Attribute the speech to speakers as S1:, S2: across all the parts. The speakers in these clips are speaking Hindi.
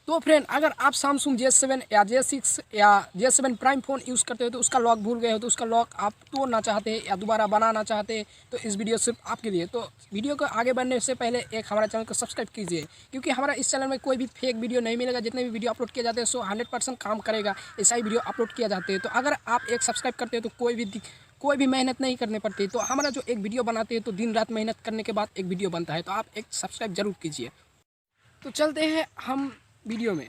S1: तो फ्रेंड, अगर आप Samsung J7 या J6 या J7 प्राइम फ़ोन यूज़ करते हो तो उसका लॉक भूल गए हो, तो उसका लॉक आप तोड़ना चाहते हैं या दोबारा बनाना चाहते हैं, तो इस वीडियो सिर्फ आपके लिए। तो वीडियो को आगे बढ़ने से पहले एक हमारा चैनल को सब्सक्राइब कीजिए, क्योंकि हमारा इस चैनल में कोई भी फेक वीडियो नहीं मिलेगा। जितने भी वीडियो अपलोड किए जाते हैं सो 100% काम करेगा, ऐसा ही वीडियो अपलोड किया जाते हैं। तो अगर आप एक सब्सक्राइब करते हो तो कोई भी मेहनत नहीं करनी पड़ती। तो हमारा जो एक वीडियो बनाते हैं तो दिन रात मेहनत करने के बाद एक वीडियो बनता है, तो आप एक सब्सक्राइब जरूर कीजिए। तो चलते हैं हम वीडियो में।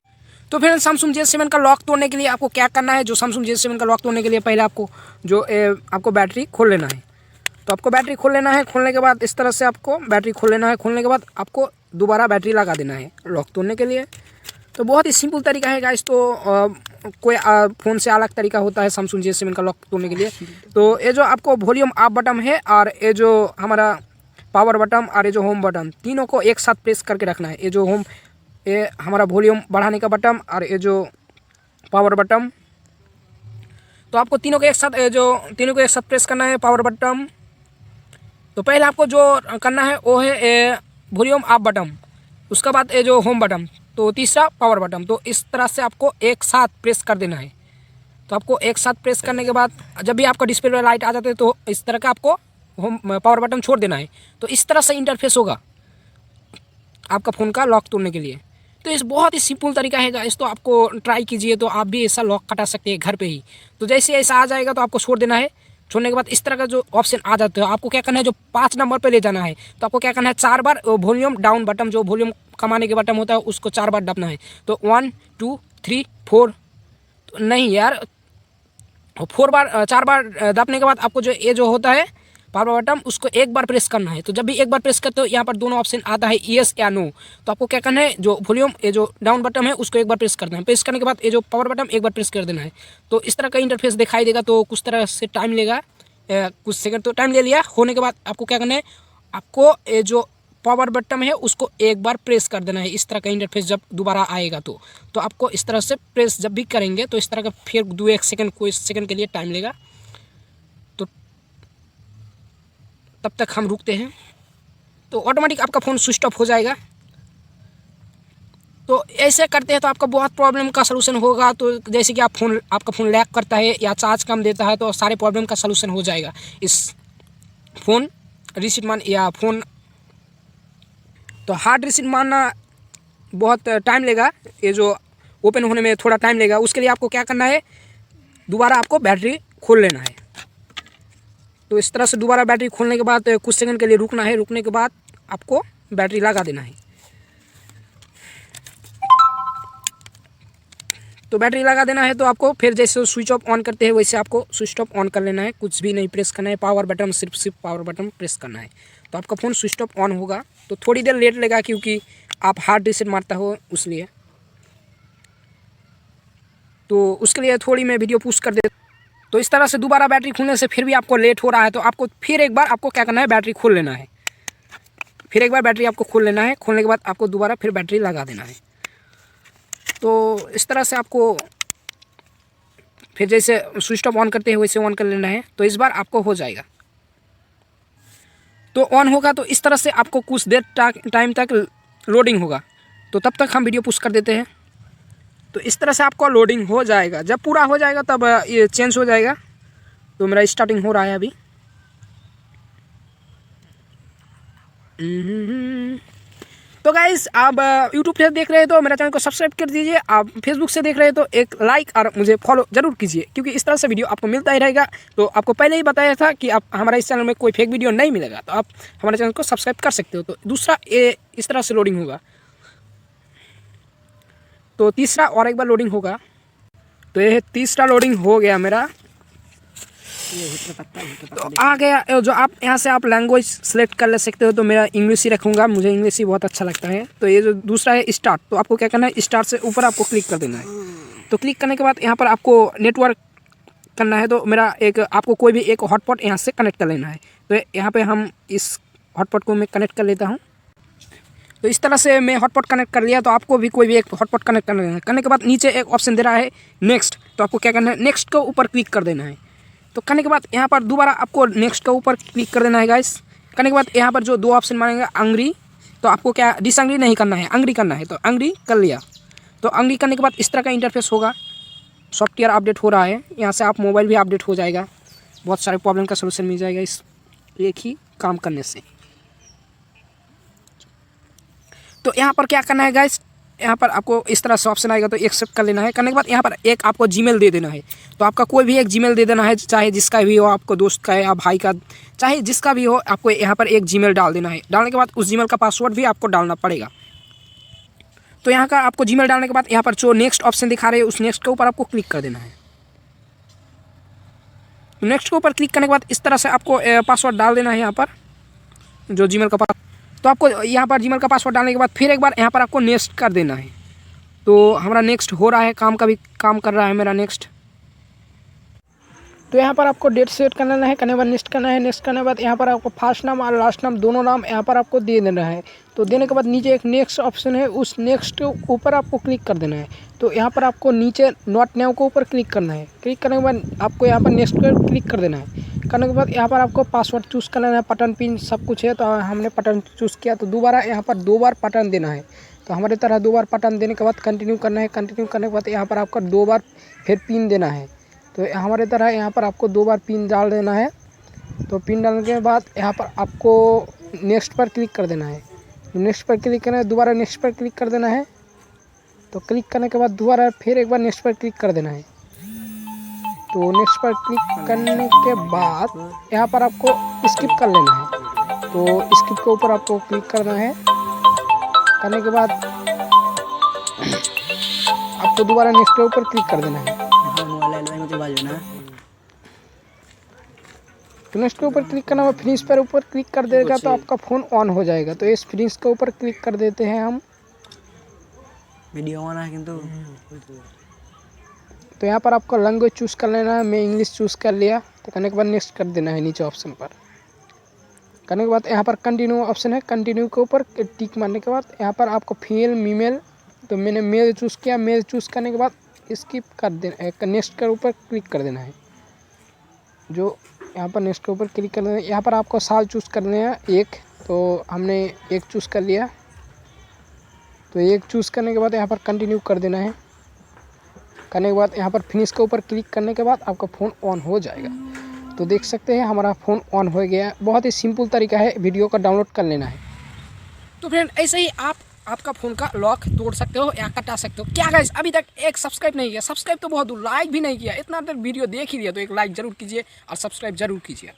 S1: तो फिर Samsung J7 का लॉक तोड़ने के लिए आपको क्या करना है। जो Samsung J7 का लॉक तोड़ने के लिए पहले आपको आपको बैटरी खोल लेना है। तो आपको बैटरी खोल लेना है। खोलने के बाद इस तरह से आपको बैटरी खोल लेना है। खोलने के बाद आपको दोबारा बैटरी लगा देना है लॉक तोड़ने के लिए। तो बहुत ही सिंपल तरीका है गाइस। तो कोई फ़ोन से अलग तरीका होता है Samsung J7 का लॉक तोड़ने के लिए। तो ये जो आपको वॉल्यूम अप बटन है और ये जो हमारा पावर बटन और ये जो होम बटन, तीनों को एक साथ प्रेस करके रखना है। ये हमारा वॉल्यूम बढ़ाने का बटन और ये जो पावर बटन, तो आपको तीनों को एक साथ प्रेस करना है पावर बटन। तो पहले आपको जो करना है वो है वॉल्यूम अप बटन, उसके बाद ये जो होम बटन, तो तीसरा पावर बटन। तो इस तरह से आपको एक साथ प्रेस कर देना है। तो आपको एक साथ प्रेस करने के बाद जब भी आपका डिस्प्ले पर लाइट आ जाते है तो इस तरह का आपको होम पावर बटन छोड़ देना है। तो इस तरह से इंटरफेस होगा आपका फ़ोन का लॉक तोड़ने के लिए। तो इस बहुत ही सिंपल तरीका है गाइस। तो आपको ट्राई कीजिए, तो आप भी ऐसा लॉक कटा सकते हैं घर पे ही। तो जैसे ऐसा आ जाएगा तो आपको छोड़ देना है। छोड़ने के बाद इस तरह का जो ऑप्शन आ जाता है, आपको क्या करना है, जो 5 नंबर पे ले जाना है। तो आपको क्या करना है, 4 बार वॉल्यूम डाउन बटन, जो वॉल्यूम कमाने के बटन होता है, उसको 4 बार दबना है। तो 1 2 3 4, तो नहीं यार, 4 बार 4 बार दबने के बाद आपको जो ये जो होता है पावर बटन, उसको एक बार प्रेस करना है। तो जब भी एक बार प्रेस करते हो यहाँ पर दोनों ऑप्शन आता है, येस या नो। तो आपको क्या करना है, जो वॉल्यूम ये जो डाउन बटन है उसको एक बार प्रेस करना है। प्रेस करने के बाद ये जो पावर बटन एक बार प्रेस कर देना है। तो इस तरह का इंटरफेस दिखाई देगा। तो कुछ तरह से टाइम लेगा, कुछ सेकंड तो टाइम ले लिया। होने के बाद आपको क्या करना है, आपको ये जो पावर बटन है उसको एक बार प्रेस कर देना है। इस तरह का इंटरफेस जब दोबारा आएगा तो आपको इस तरह से प्रेस जब भी करेंगे तो इस तरह का फिर 2-1 सेकंड, कोई सेकंड के लिए टाइम लेगा। तो तब तक हम रुकते हैं। तो ऑटोमेटिक आपका फ़ोन स्विच ऑफ हो जाएगा। तो ऐसे करते हैं तो आपका बहुत प्रॉब्लम का सलूशन होगा। तो जैसे कि आपका फ़ोन लैग करता है या चार्ज कम देता है, तो सारे प्रॉब्लम का सलूशन हो जाएगा इस फ़ोन रीसेट मान या फ़ोन। तो हार्ड रीसेट मारना बहुत टाइम लेगा, ये जो ओपन होने में थोड़ा टाइम लेगा। उसके लिए आपको क्या करना है, दोबारा आपको बैटरी खोल लेना है। तो इस तरह से दोबारा बैटरी खोलने के बाद कुछ सेकंड के लिए रुकना है। रुकने के बाद आपको बैटरी लगा देना है। तो बैटरी लगा देना है। तो आपको फिर जैसे स्विच ऑफ ऑन करते हैं वैसे आपको स्विच ऑफ ऑन कर लेना है। कुछ भी नहीं प्रेस करना है, पावर बटन सिर्फ पावर बटन प्रेस करना है। तो आपका फ़ोन स्विच ऑफ ऑन होगा। तो थोड़ी देर लेट लेगा, क्योंकि आप हार्ड रीसेट मारता हो उसलिए। तो उसके लिए थोड़ी मैं वीडियो पुश कर दे। तो इस तरह से दोबारा बैटरी खोलने से फिर भी आपको लेट हो रहा है, तो आपको फिर एक बार आपको क्या करना है, बैटरी खोल लेना है। फिर एक बार बैटरी आपको खोल लेना है। खोलने के बाद आपको दोबारा फिर बैटरी लगा देना है। तो इस तरह से आपको फिर जैसे स्विच ऑफ ऑन करते हैं वैसे ऑन कर लेना है। तो इस बार आपको हो जाएगा। तो ऑन होगा। तो इस तरह से आपको कुछ देर टाइम तक लोडिंग होगा। तो तब तक हम वीडियो पुश कर देते हैं। तो इस तरह से आपको लोडिंग हो जाएगा। जब पूरा हो जाएगा तब ये चेंज हो जाएगा। तो मेरा स्टार्टिंग हो रहा है अभी। तो गाइस, आप यूट्यूब से देख रहे हैं तो मेरा चैनल को सब्सक्राइब कर दीजिए। आप फेसबुक से देख रहे हैं तो एक लाइक और मुझे फॉलो जरूर कीजिए, क्योंकि इस तरह से वीडियो आपको मिलता ही रहेगा। तो आपको पहले ही बताया था कि आप हमारा इस चैनल में कोई फेक वीडियो नहीं मिलेगा, तो आप हमारे चैनल को सब्सक्राइब कर सकते हो। तो दूसरा ये इस तरह से लोडिंग होगा। तो तीसरा और एक बार लोडिंग होगा। तो ये तीसरा लोडिंग हो गया मेरा। तो आ गया। जो आप यहाँ से आप लैंग्वेज सेलेक्ट कर ले सकते हो। तो मेरा इंग्लिश ही रखूँगा, मुझे इंग्लिश ही बहुत अच्छा लगता है। तो ये जो दूसरा है स्टार्ट, तो आपको क्या करना है, स्टार्ट से ऊपर आपको क्लिक कर देना है। तो क्लिक करने के बाद यहाँ पर आपको नेटवर्क करना है। तो मेरा आपको कोई भी एक हॉटपॉट यहाँ से कनेक्ट कर लेना है। तो यहाँ पर हम इस हॉटपॉट को मैं कनेक्ट कर लेता हूँ। तो इस तरह से मैं हॉटपॉट कनेक्ट कर लिया। तो आपको भी कोई भी एक हॉटपॉट कनेक्ट करना है। करने के बाद नीचे एक ऑप्शन दे रहा है नेक्स्ट। तो आपको क्या करना है, नेक्स्ट के ऊपर क्लिक कर देना है। तो करने के बाद यहाँ पर दोबारा आपको नेक्स्ट के ऊपर क्लिक कर देना है गाइस। करने के बाद यहाँ पर जो 2 ऑप्शन मांगेगा, अंग्री, तो आपको क्या डिसअंग्री नहीं करना है, अंग्री करना है। तो अंग्री कर लिया। तो अग्री करने के बाद इस तरह का इंटरफेस होगा। सॉफ्टवेयर अपडेट हो रहा है, यहाँ से आप मोबाइल भी अपडेट हो जाएगा। बहुत सारे प्रॉब्लम का सलूशन मिल जाएगा इस एक ही काम करने से। तो यहाँ पर क्या करना है गाइस, यहाँ पर आपको इस तरह से ऑप्शन आएगा तो एक्सेप्ट कर लेना है। करने के बाद यहाँ पर एक आपको जीमेल दे देना है। तो आपका कोई भी एक जीमेल दे देना है, चाहे जिसका भी हो, आपको दोस्त का या भाई का, चाहे जिसका भी हो, आपको यहाँ पर एक जीमेल डाल देना है। डालने के बाद उस जीमेल का पासवर्ड भी आपको डालना पड़ेगा। तो यहाँ का आपको जीमेल डालने के बाद यहाँ पर जो नेक्स्ट ऑप्शन दिखा रहे हैं उस नेक्स्ट के ऊपर आपको क्लिक कर देना है। नेक्स्ट के ऊपर क्लिक करने के बाद इस तरह से आपको पासवर्ड डाल देना है यहाँ पर जो जीमेल का तो आपको यहाँ पर जीमेल का पासवर्ड डालने के बाद फिर एक बार यहाँ पर आपको नेक्स्ट कर देना है। तो हमारा नेक्स्ट हो रहा है, काम का भी काम कर रहा है मेरा नेक्स्ट। तो यहाँ पर आपको डेट सेट कर लेना है, करने के बाद नेक्स्ट करना है। नेक्स्ट करने के बाद यहाँ पर आपको फर्स्ट नाम और लास्ट नाम दोनों नाम यहाँ पर आपको दे देना है। तो देने के बाद नीचे एक नेक्स्ट ऑप्शन है, उस नेक्स्ट के ऊपर आपको क्लिक कर देना है। तो यहाँ पर आपको नीचे नॉट नाउ के ऊपर क्लिक करना है। क्लिक करने के बाद आपको यहाँ पर नेक्स्ट पर क्लिक कर देना है। करने के बाद यहाँ पर आपको पासवर्ड चूज़ कर लेना है, पैटर्न पिन सब कुछ है। तो हमने पैटर्न चूज़ किया, तो दोबारा यहाँ पर 2 बार पैटर्न देना है। तो हमारे तरह 2 बार पैटर्न देने के बाद कंटिन्यू करना है। कंटिन्यू करने के बाद यहाँ पर आपका 2 बार फिर पिन देना है। तो हमारे तरह यहाँ पर आपको 2 बार पिन डाल देना है। तो पिन डालने के बाद यहाँ पर आपको नेक्स्ट पर क्लिक कर देना है। नेक्स्ट पर क्लिक करना है, दोबारा नेक्स्ट पर क्लिक कर देना है। तो क्लिक करने के बाद दोबारा फिर एक बार नेक्स्ट पर क्लिक कर देना है। तो नेक्स्ट पर क्लिक करने के बाद यहाँ पर आपको स्किप कर लेना है। तो स्किप के ऊपर आपको क्लिक करना है। करने के बाद आपको दोबारा नेक्स्ट के ऊपर क्लिक कर देना है। तो नेक्स्ट के ऊपर क्लिक करना है, फिनिश पर ऊपर क्लिक कर देगा तो आपका फ़ोन ऑन हो जाएगा। तो इस फिनिश के ऊपर क्लिक कर देते हैं हम।
S2: वीडियो ऑन है किंतु
S1: तो यहाँ पर आपको लैंग्वेज चूज़ कर लेना है। मैं इंग्लिश चूज़ कर लिया। तो करने के बाद नेक्स्ट कर देना है नीचे ऑप्शन पर। करने के बाद यहाँ पर कंटिन्यू ऑप्शन है, कंटिन्यू के ऊपर टिक मारने के बाद यहाँ पर आपको फीमेल मीमेल, तो मैंने मेल चूज़ किया। मेल चूज़ करने के बाद स्किप कर देना, नेक्स्ट के ऊपर क्लिक कर देना है। जो यहाँ पर नेक्स्ट के ऊपर क्लिक कर देना है। यहाँ पर आपको साल चूज़ करने हैं एक, तो हमने एक चूज़ कर लिया। तो एक चूज़ करने के बाद यहाँ पर कंटिन्यू कर देना है। करने के बाद यहाँ पर फिनिश के ऊपर क्लिक करने के बाद आपका फ़ोन ऑन हो जाएगा। तो देख सकते हैं हमारा फ़ोन ऑन हो गया। बहुत ही सिंपल तरीका है वीडियो का डाउनलोड कर लेना है। तो फ्रेंड ऐसे ही आप आपका फ़ोन का लॉक तोड़ सकते हो या कटा सकते हो। क्या गाइस अभी तक एक सब्सक्राइब नहीं किया, सब्सक्राइब तो बहुत दूर, लाइक भी नहीं किया। इतना देर वीडियो देख ही लिया तो एक लाइक ज़रूर कीजिए और सब्सक्राइब ज़रूर कीजिए।